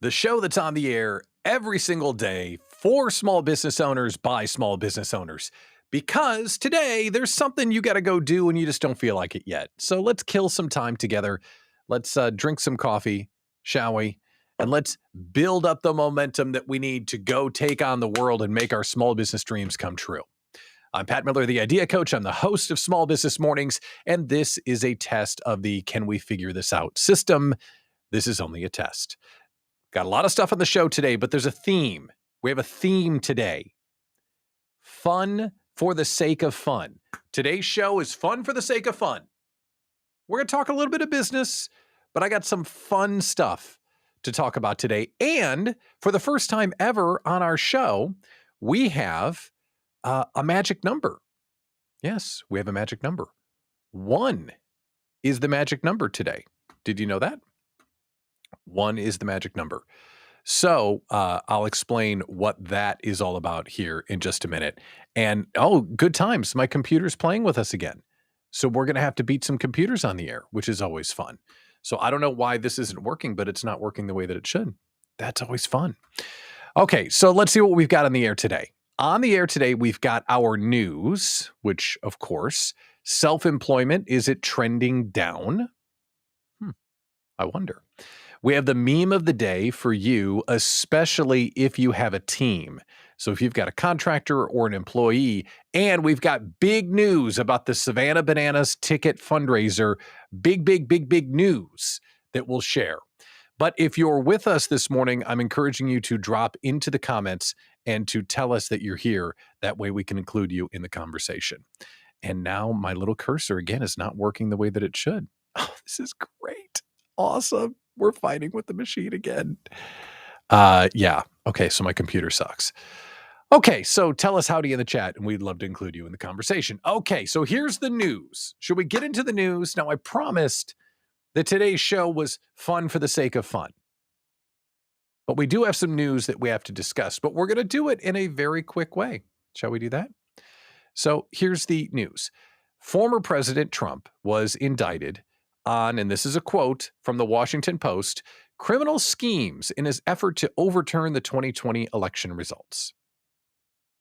The show that's on the air every single day for small business owners by small business owners. Because today there's something you got to go do and you just don't feel like it yet. So let's kill some time together. Let's drink some coffee, shall we? And let's build up the momentum that we need to go take on the world and make our small business dreams come true. I'm Pat Miller, the Idea Coach. I'm the host of Small Business Mornings, and this is a test of the Can We Figure This Out system. This is only a test. Got a lot of stuff on the show today, but there's a theme. We have a theme today. Fun for the sake of fun. Today's show is fun for the sake of fun. We're going to talk a little bit of business, but I got some fun stuff to talk about today. And for the first time ever on our show, we have a magic number. Yes, we have a magic number. 1 is the magic number today. Did you know that? 1 is the magic number. So I'll explain what that is all about here in just a minute. And good times. My computer's playing with us again. So we're going to have to beat some computers on the air, which is always fun. So I don't know why this isn't working, but it's not working the way that it should. That's always fun. Okay, so let's see what we've got on the air today. On the air today, we've got our news, which, of course, self-employment. Is it trending down? I wonder. We have the meme of the day for you, especially if you have a team. So if you've got a contractor or an employee, and we've got big news about the Savannah Bananas ticket fundraiser, big news that we'll share. But if you're with us this morning, I'm encouraging you to drop into the comments and to tell us that you're here. That way we can include you in the conversation. And now my little cursor again is not working the way that it should. Oh, this is great. Awesome. We're fighting with the machine again. Yeah. Okay. So my computer sucks. Okay. So tell us howdy in the chat and we'd love to include you in the conversation. Okay. So here's the news. Should we get into the news? Now, I promised that today's show was fun for the sake of fun. But we do have some news that we have to discuss, but we're going to do it in a very quick way. Shall we do that? So here's the news. Former President Trump was indicted on, and this is a quote from the Washington Post, criminal schemes in his effort to overturn the 2020 election results.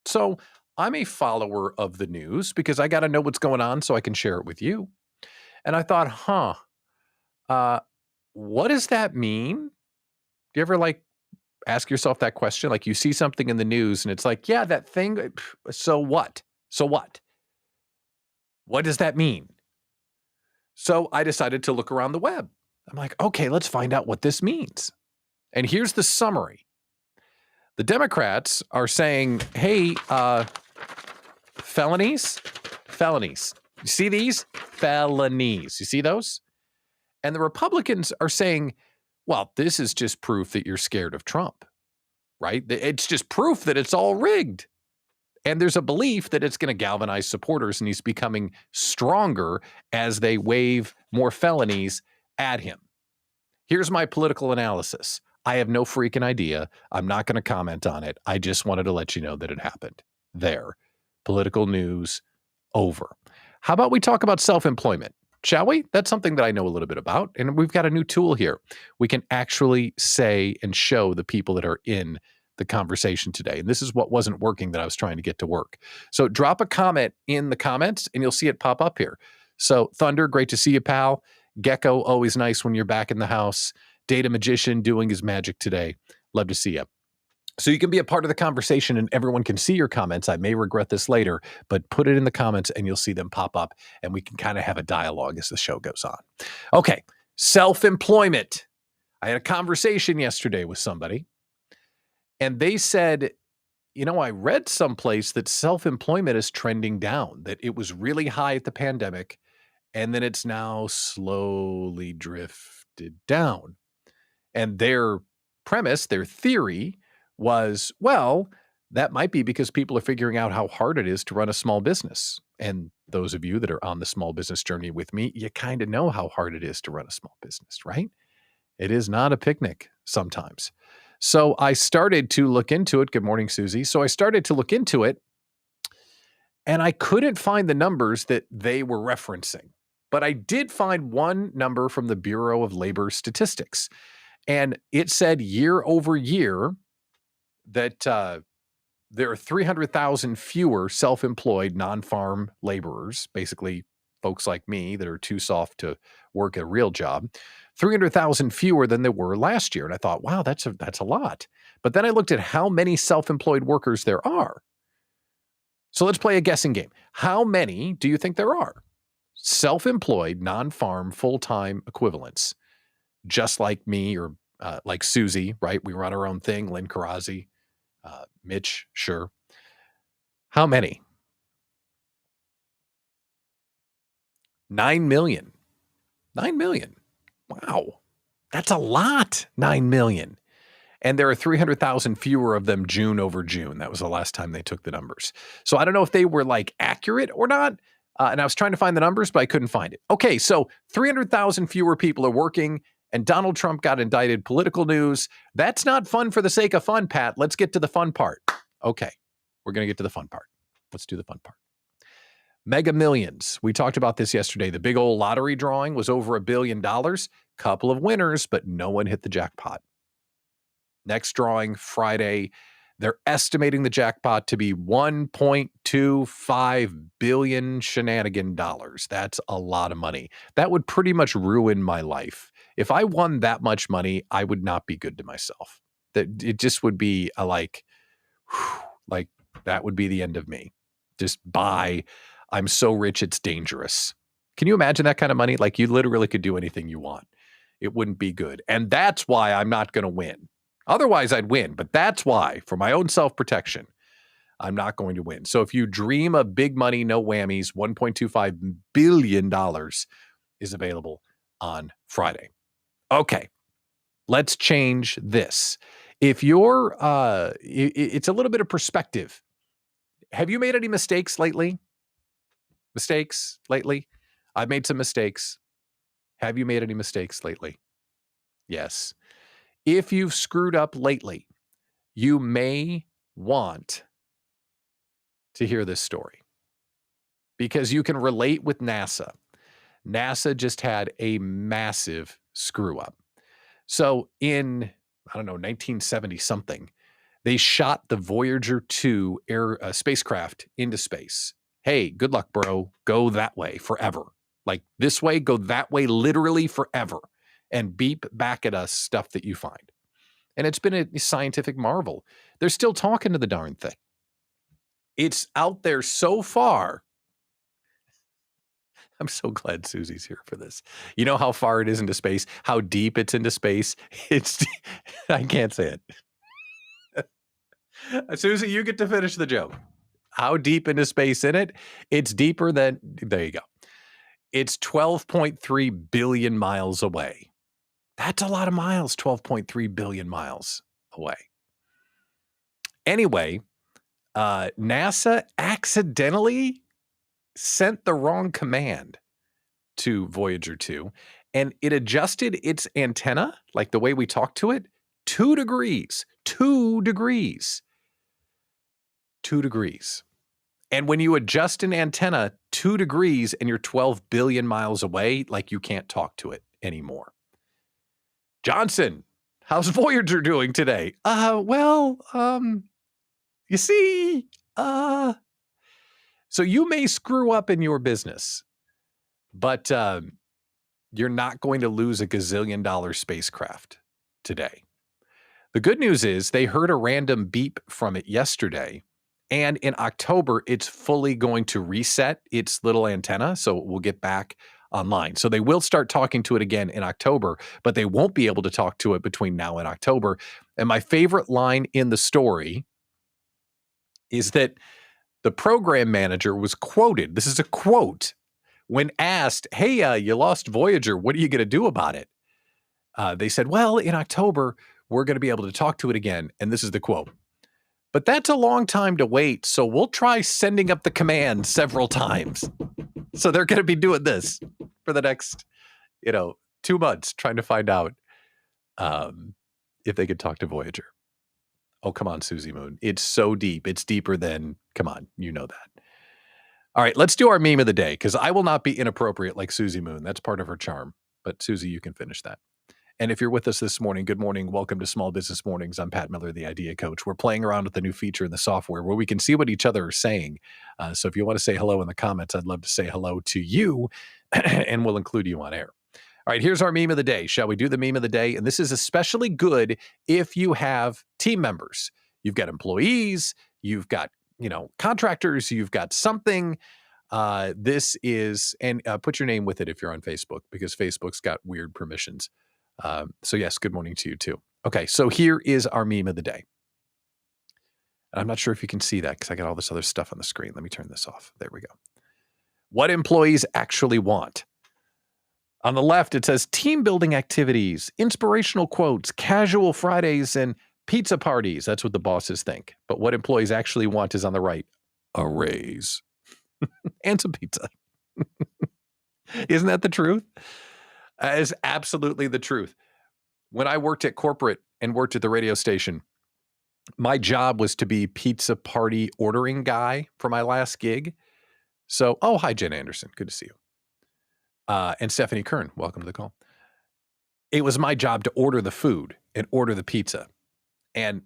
So I'm a follower of the news because I got to know what's going on so I can share it with you. And I thought, what does that mean? Do you ever ask yourself that question? Like you see something in the news and it's like, yeah, that thing. So what? So what? What does that mean? So I decided to look around the web. I'm like, okay, let's find out what this means. And here's the summary. The Democrats are saying, hey, felonies. You see these? Felonies. You see those? And the Republicans are saying, well, this is just proof that you're scared of Trump, right? It's just proof that it's all rigged. And there's a belief that it's going to galvanize supporters and he's becoming stronger as they wave more felonies at him. Here's my political analysis. I have no freaking idea. I'm not going to comment on it. I just wanted to let you know that it happened. There. Political news over. How about we talk about self-employment? Shall we? That's something that I know a little bit about. And we've got a new tool here. We can actually say and show the people that are in the conversation today. And this is what wasn't working that I was trying to get to work. So drop a comment in the comments and you'll see it pop up here. So Thunder, great to see you, pal. Gecko, always nice when you're back in the house. Data Magician doing his magic today. Love to see you. So you can be a part of the conversation and everyone can see your comments. I may regret this later, but put it in the comments and you'll see them pop up and we can kind of have a dialogue as the show goes on. Okay, self-employment. I had a conversation yesterday with somebody. And they said, I read someplace that self-employment is trending down, that it was really high at the pandemic, and then it's now slowly drifted down. And their premise, their theory was, well, that might be because people are figuring out how hard it is to run a small business. And those of you that are on the small business journey with me, you kind of know how hard it is to run a small business, right? It is not a picnic sometimes. So I started to look into it. Good morning, Susie. So I started to look into it and I couldn't find the numbers that they were referencing. But I did find one number from the Bureau of Labor Statistics. And it said year over year that there are 300,000 fewer self-employed non-farm laborers, basically folks like me that are too soft to work a real job, 300,000 fewer than there were last year. And I thought, wow, that's a lot. But then I looked at how many self-employed workers there are. So let's play a guessing game. How many do you think there are? Self-employed, non-farm, full-time equivalents, just like me or like Susie, right? We run our own thing, Lynn Karazi, Mitch, sure. How many? 9 million. 9 million. Wow. That's a lot. 9 million. And there are 300,000 fewer of them June over June. That was the last time they took the numbers. So I don't know if they were like accurate or not. And I was trying to find the numbers, but I couldn't find it. Okay, so 300,000 fewer people are working and Donald Trump got indicted. Political news. That's not fun for the sake of fun, Pat. Let's get to the fun part. Okay, we're going to get to the fun part. Let's do the fun part. Mega Millions. We talked about this yesterday. The big old lottery drawing was over $1 billion. Couple of winners, but no one hit the jackpot. Next drawing Friday, they're estimating the jackpot to be $1.25 billion shenanigan dollars. That's a lot of money. That would pretty much ruin my life. If I won that much money, I would not be good to myself. That it just would be like that would be the end of me. Just buy. I'm so rich, it's dangerous. Can you imagine that kind of money? Like you literally could do anything you want. It wouldn't be good. And that's why I'm not going to win. Otherwise, I'd win. But that's why, for my own self-protection, I'm not going to win. So if you dream of big money, no whammies, $1.25 billion is available on Friday. Okay, let's change this. If you're, it's a little bit of perspective. Have you made any mistakes lately? I've made some mistakes. Have you made any mistakes lately? Yes. If you've screwed up lately, you may want to hear this story because you can relate with NASA. NASA just had a massive screw up. So in, 1970 something, they shot the Voyager 2 spacecraft into space. Hey, good luck, bro. Go that way forever. Like this way, go that way literally forever. And beep back at us stuff that you find. And it's been a scientific marvel. They're still talking to the darn thing. It's out there so far. I'm so glad Susie's here for this. You know how far it is into space, how deep it's into space. I can't say it. Susie, you get to finish the joke. How deep into space in it? It's deeper than, there you go. It's 12.3 billion miles away. That's a lot of miles, 12.3 billion miles away. Anyway, NASA accidentally sent the wrong command to Voyager 2, and it adjusted its antenna, like the way we talk to it, 2 degrees. 2 degrees. 2 degrees. And when you adjust an antenna 2 degrees and you're 12 billion miles away, like you can't talk to it anymore. Johnson, how's Voyager doing today? You see, so you may screw up in your business, but you're not going to lose a gazillion-dollar spacecraft today. The good news is they heard a random beep from it yesterday, and in October, it's fully going to reset its little antenna, so it will get back online. So they will start talking to it again in October, but they won't be able to talk to it between now and October. And my favorite line in the story is that the program manager was quoted. This is a quote. When asked, hey, you lost Voyager. What are you going to do about it? They said, well, in October, we're going to be able to talk to it again. And this is the quote. But that's a long time to wait. So we'll try sending up the command several times. So they're going to be doing this for the next, 2 months, trying to find out if they could talk to Voyager. Oh, come on, Susie Moon. It's so deep. It's deeper than, come on, you know that. All right, let's do our meme of the day, because I will not be inappropriate like Susie Moon. That's part of her charm. But Susie, you can finish that. And if you're with us this morning, good morning. Welcome to Small Business Mornings. I'm Pat Miller, the Idea Coach. We're playing around with a new feature in the software where we can see what each other are saying. So if you want to say hello in the comments, I'd love to say hello to you, and we'll include you on air. All right, here's our meme of the day. Shall we do the meme of the day? And this is especially good if you have team members. You've got employees, you've got, contractors, you've got something. This is, and put your name with it if you're on Facebook, because Facebook's got weird permissions. So yes, good morning to you too. Okay, so here is our meme of the day. I'm not sure if you can see that because I got all this other stuff on the screen. Let me turn this off. There we go. What employees actually want. On the left, it says team building activities, inspirational quotes, casual Fridays, and pizza parties. That's what the bosses think. But what employees actually want is on the right, a raise and some pizza. Isn't that the truth? That is absolutely the truth. When I worked at corporate and worked at the radio station, my job was to be pizza party ordering guy for my last gig. So, hi, Jen Anderson. Good to see you. And Stephanie Kern, welcome to the call. It was my job to order the food and order the pizza. And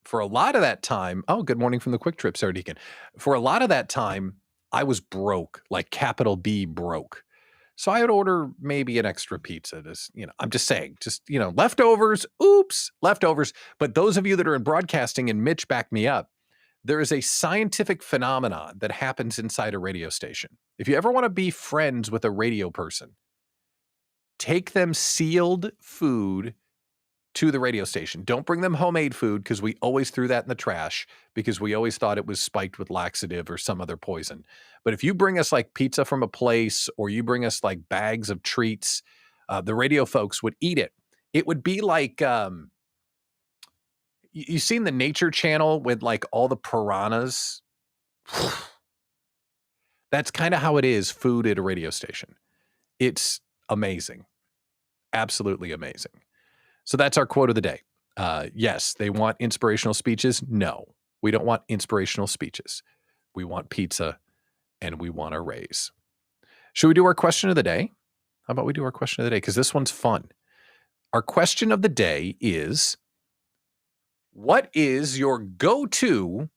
for a lot of that time, good morning from the Quick Trip, Sarah Deacon. For a lot of that time, I was broke, like capital B broke. So I would order maybe an extra pizza. I'm just saying, leftovers. Oops, leftovers. But those of you that are in broadcasting, and Mitch backed me up, there is a scientific phenomenon that happens inside a radio station. If you ever want to be friends with a radio person, take them sealed food to the radio station. Don't bring them homemade food, because we always threw that in the trash because we always thought it was spiked with laxative or some other poison. But if you bring us like pizza from a place, or you bring us like bags of treats, the radio folks would eat it. It would be like, you've seen the Nature Channel with like all the piranhas. That's kind of how it is, food at a radio station. It's amazing. Absolutely amazing. So that's our quote of the day. Yes, they want inspirational speeches. No, we don't want inspirational speeches. We want pizza, and we want a raise. Should we do our question of the day? How about we do our question of the day? Because this one's fun. Our question of the day is, what is your go-to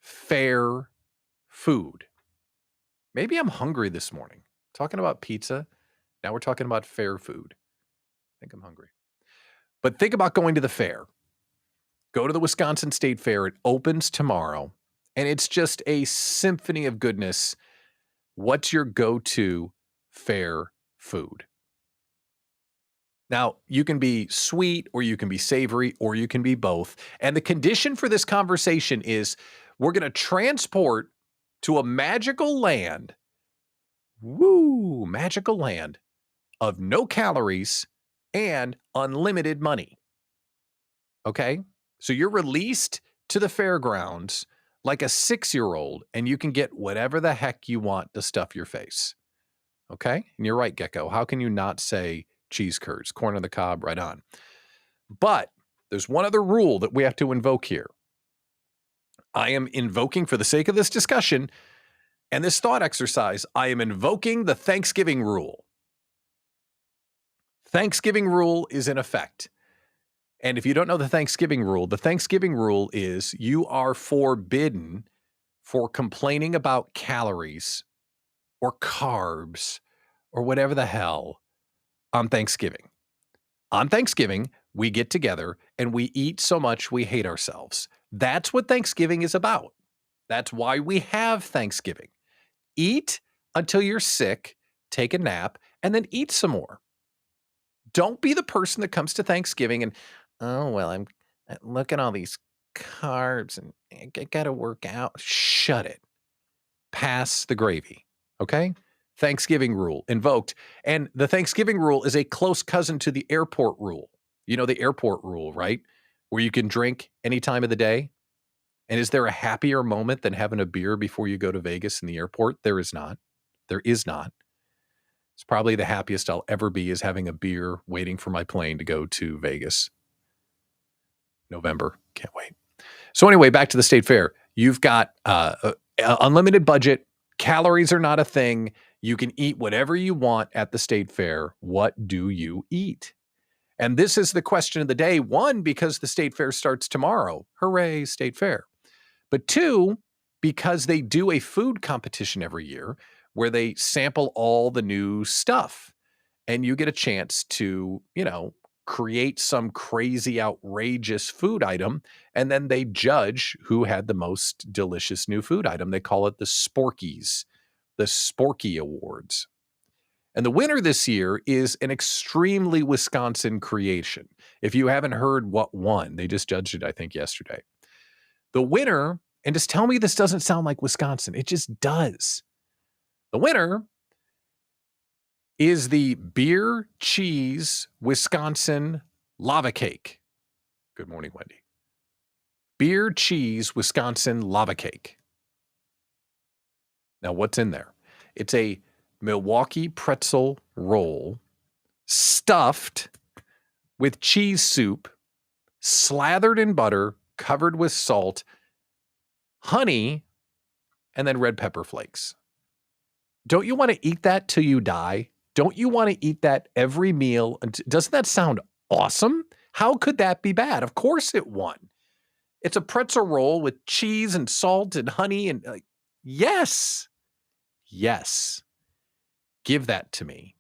fair food? Maybe I'm hungry this morning. Talking about pizza, now we're talking about fair food. I think I'm hungry. But think about going to the fair. Go to the Wisconsin State Fair. It opens tomorrow, and it's just a symphony of goodness. What's your go-to fair food? Now, you can be sweet, or you can be savory, or you can be both. And the condition for this conversation is we're going to transport to a magical land, magical land of no calories and unlimited money. Okay? So you're released to the fairgrounds like a 6-year-old, and you can get whatever the heck you want to stuff your face. Okay? And you're right, Gecko. How can you not say cheese curds, corn on the cob, right on? But there's one other rule that we have to invoke here. I am invoking, for the sake of this discussion and this thought exercise, I am invoking the Thanksgiving rule. Thanksgiving rule is in effect. And if you don't know the Thanksgiving rule is you are forbidden for complaining about calories or carbs or whatever the hell on Thanksgiving. On Thanksgiving, we get together and we eat so much we hate ourselves. That's what Thanksgiving is about. That's why we have Thanksgiving. Eat until you're sick, take a nap, and then eat some more. Don't be the person that comes to Thanksgiving and, I'm look at all these carbs and I got to work out. Shut it. Pass the gravy. Okay? Thanksgiving rule invoked. And the Thanksgiving rule is a close cousin to the airport rule. You know the airport rule, right? Where you can drink any time of the day. And is there a happier moment than having a beer before you go to Vegas in the airport? There is not. There is not. It's probably the happiest I'll ever be is having a beer waiting for my plane to go to Vegas. November. Can't wait. So anyway, back to the state fair. You've got unlimited budget. Calories are not a thing. You can eat whatever you want at the state fair. What do you eat? And this is the question of the day. One, because the state fair starts tomorrow. Hooray, state fair. But two, because they do a food competition every year where they sample all the new stuff. And you get a chance to, create some crazy, outrageous food item. And then they judge who had the most delicious new food item. They call it the Sporkies, the Sporky Awards. And the winner this year is an extremely Wisconsin creation. If you haven't heard what won, they just judged it, I think, yesterday. The winner, and just tell me this doesn't sound like Wisconsin. It just does. The winner is the beer cheese Wisconsin lava cake. Good morning, Wendy. Beer cheese Wisconsin lava cake. Now, what's in there? It's a Milwaukee pretzel roll stuffed with cheese soup, slathered in butter, covered with salt, honey, and then red pepper flakes. Don't you want to eat that till you die? Don't you want to eat that every meal? Doesn't that sound awesome? How could that be bad? Of course it won. It's a pretzel roll with cheese and salt and honey and yes. Give that to me.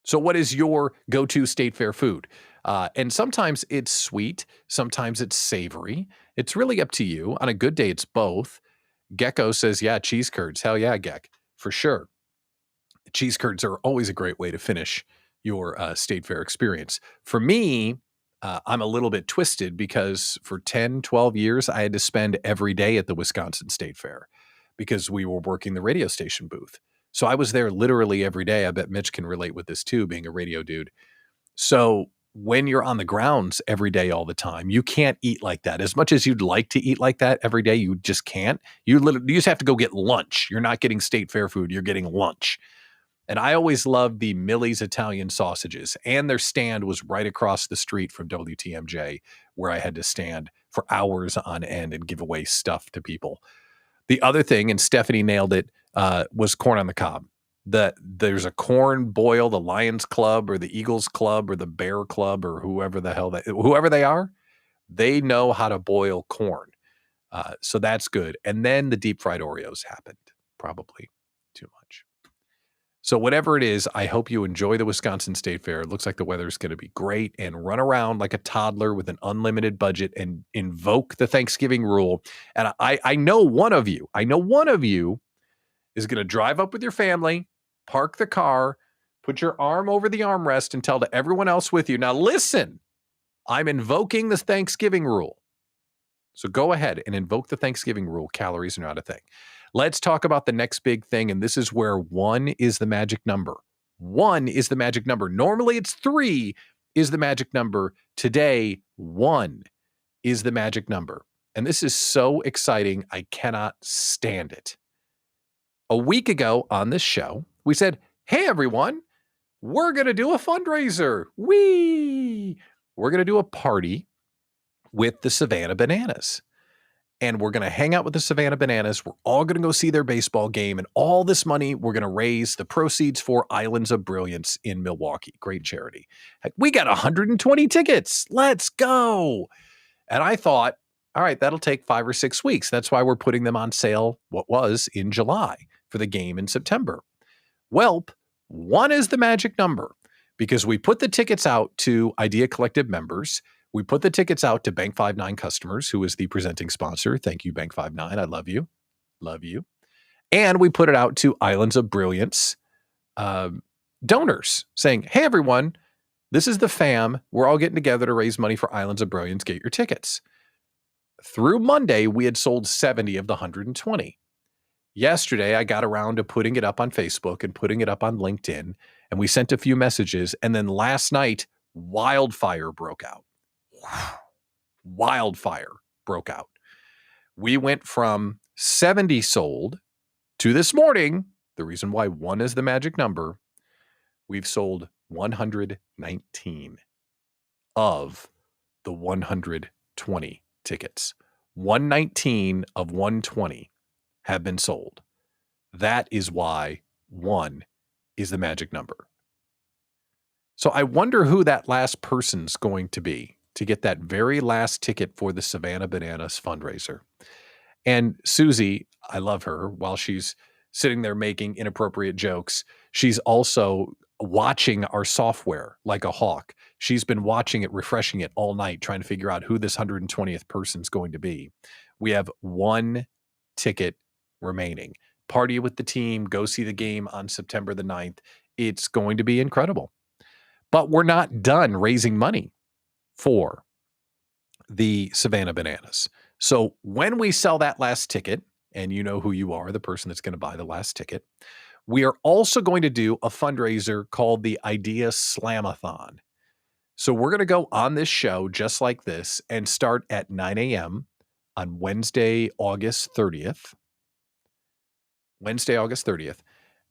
So what is your go-to state fair food? And sometimes it's sweet. Sometimes it's savory. It's really up to you. On a good day, it's both. Gecko says, yeah, cheese curds. Hell yeah, Geck, for sure. Cheese curds are always a great way to finish your state fair experience. For me, I'm a little bit twisted because for 10, 12 years, I had to spend every day at the Wisconsin State Fair because we were working the radio station booth. So I was there literally every day. I bet Mitch can relate with this too, being a radio dude. So when you're on the grounds every day, all the time, you can't eat like that. As much as you'd like to eat like that every day, you just can't. You just have to go get lunch. You're not getting state fair food. You're getting lunch. And I always loved the Millie's Italian sausages, and their stand was right across the street from WTMJ, where I had to stand for hours on end and give away stuff to people. The other thing, and Stephanie nailed it, was corn on the cob. There's a corn boil, the Lions Club or the Eagles Club or the Bear Club or whoever they are, they know how to boil corn. So that's good. And then the deep fried Oreos happened, probably too much. So whatever it is, I hope you enjoy the Wisconsin State Fair. It looks like the weather's going to be great, and run around like a toddler with an unlimited budget and invoke the Thanksgiving rule. And I know one of you is going to drive up with your family, park the car, put your arm over the armrest and tell to everyone else with you, now listen, I'm invoking the Thanksgiving rule. So go ahead and invoke the Thanksgiving rule. Calories are not a thing. Let's talk about the next big thing, and this is where 1 is the magic number. 1 is the magic number. Normally it's 3 is the magic number. Today, 1 is the magic number. And this is so exciting, I cannot stand it. A week ago on this show, we said, hey, everyone, we're going to do a fundraiser. We're going to do a party with the Savannah Bananas. And we're going to hang out with the Savannah Bananas. We're all going to go see their baseball game. And all this money, we're going to raise the proceeds for Islands of Brilliance in Milwaukee. Great charity. Heck, we got 120 tickets. Let's go. And I thought, all right, that'll take 5 or 6 weeks. That's why we're putting them on sale, in July for the game in September. Welp, 1 is the magic number because we put the tickets out to Idea Collective members. We put the tickets out to Bank 59 customers, who is the presenting sponsor. Thank you, Bank 59. I love you. Love you. And we put it out to Islands of Brilliance donors saying, hey, everyone, this is the fam. We're all getting together to raise money for Islands of Brilliance. Get your tickets. Through Monday, we had sold 70 of the 120. Yesterday, I got around to putting it up on Facebook and putting it up on LinkedIn, and we sent a few messages. And then last night, wildfire broke out. Wildfire broke out. We went from 70 sold to this morning, the reason why 1 is the magic number, we've sold 119 of the 120 tickets. 119 of 120 have been sold. That is why 1 is the magic number. So I wonder who that last person's going to be to get that very last ticket for the Savannah Bananas fundraiser. And Susie, I love her, while she's sitting there making inappropriate jokes, she's also watching our software like a hawk. She's been watching it, refreshing it all night, trying to figure out who this 120th person's going to be. We have one ticket remaining. Party with the team, go see the game on September the 9th. It's going to be incredible. But we're not done raising money for the Savannah Bananas. So when we sell that last ticket, and you know who you are, the person that's going to buy the last ticket, we are also going to do a fundraiser called the Idea Slamathon. So we're going to go on this show just like this and start at 9 a.m. on Wednesday, August 30th. Wednesday, August 30th.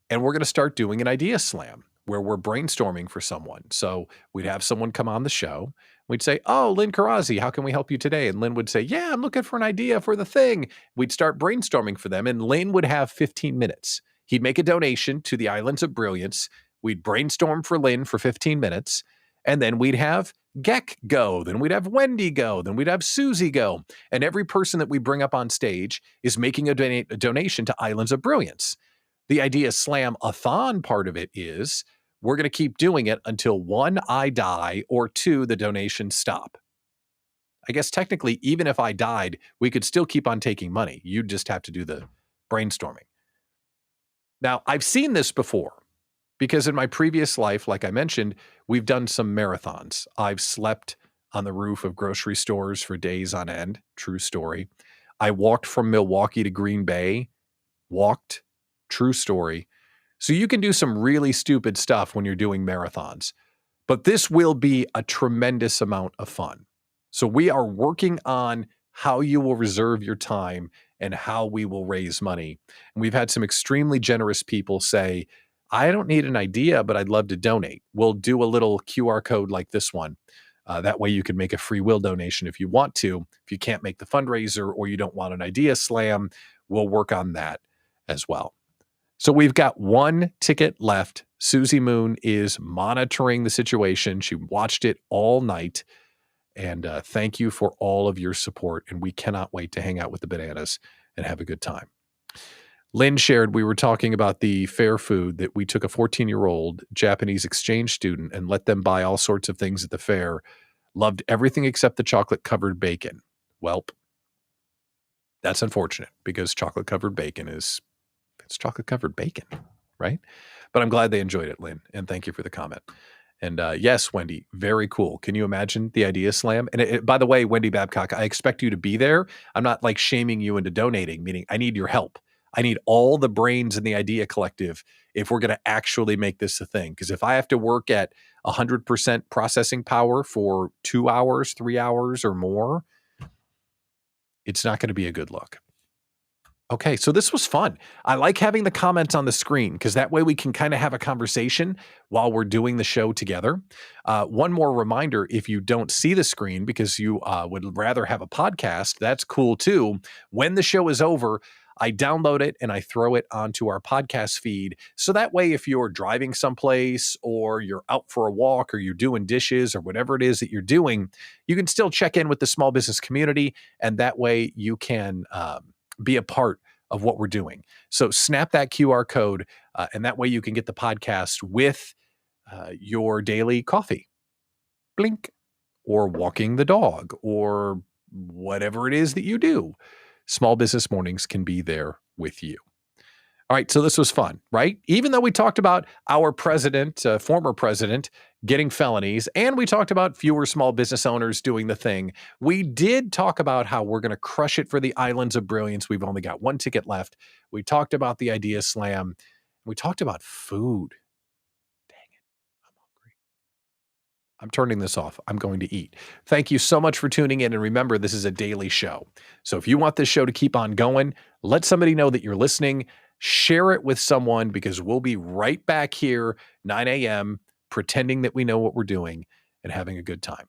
And we're going to start doing an idea slam where we're brainstorming for someone. So we'd have someone come on the show. We'd say, "Oh, Lynn Karazi, how can we help you today?" And Lynn would say, "Yeah, I'm looking for an idea for the thing." We'd start brainstorming for them, and Lynn would have 15 minutes. He'd make a donation to the Islands of Brilliance. We'd brainstorm for Lynn for 15 minutes, and then we'd have Geck go. Then we'd have Wendy go. Then we'd have Susie go. And every person that we bring up on stage is making a donation to Islands of Brilliance. The Idea Slam-a-thon part of it is we're going to keep doing it until one, I die, or two, the donations stop. I guess technically, even if I died, we could still keep on taking money. You'd just have to do the brainstorming. Now, I've seen this before because in my previous life, like I mentioned, we've done some marathons. I've slept on the roof of grocery stores for days on end. True story. I walked from Milwaukee to Green Bay. Walked. True story. So you can do some really stupid stuff when you're doing marathons, but this will be a tremendous amount of fun. So we are working on how you will reserve your time and how we will raise money. And we've had some extremely generous people say, "I don't need an idea, but I'd love to donate." We'll do a little QR code like this one. That way you can make a free will donation if you want to. If you can't make the fundraiser or you don't want an idea slam, we'll work on that as well. So we've got one ticket left. Susie Moon is monitoring the situation. She watched it all night. And thank you for all of your support. And we cannot wait to hang out with the bananas and have a good time. Lynn shared, we were talking about the fair food that we took a 14-year-old Japanese exchange student and let them buy all sorts of things at the fair. Loved everything except the chocolate-covered bacon. Welp, that's unfortunate because chocolate-covered bacon is... it's chocolate-covered bacon, right? But I'm glad they enjoyed it, Lynn, and thank you for the comment. And yes, Wendy, very cool. Can you imagine the Idea Slam? And by the way, Wendy Babcock, I expect you to be there. I'm not like shaming you into donating, meaning I need your help. I need all the brains in the Idea Collective if we're going to actually make this a thing. Because if I have to work at 100% processing power for 2 hours, 3 hours or more, it's not going to be a good look. Okay, so this was fun. I like having the comments on the screen because that way we can kind of have a conversation while we're doing the show together. One more reminder, if you don't see the screen because you would rather have a podcast, that's cool too. When the show is over, I download it and I throw it onto our podcast feed. So that way, if you're driving someplace or you're out for a walk or you're doing dishes or whatever it is that you're doing, you can still check in with the small business community. And that way you can be a part of what we're doing. So snap that QR code, and that way you can get the podcast with your daily coffee, blink, or walking the dog, or whatever it is that you do. Small Business Mornings can be there with you. All right, so this was fun, right? Even though we talked about our president, former president, getting felonies, and we talked about fewer small business owners doing the thing, we did talk about how we're going to crush it for the Islands of Brilliance. We've only got one ticket left. We talked about the Idea Slam. We talked about food. Dang it, I'm hungry. I'm turning this off. I'm going to eat. Thank you so much for tuning in. And remember, this is a daily show. So if you want this show to keep on going, let somebody know that you're listening. Share it with someone because we'll be right back here, 9 a.m., pretending that we know what we're doing and having a good time.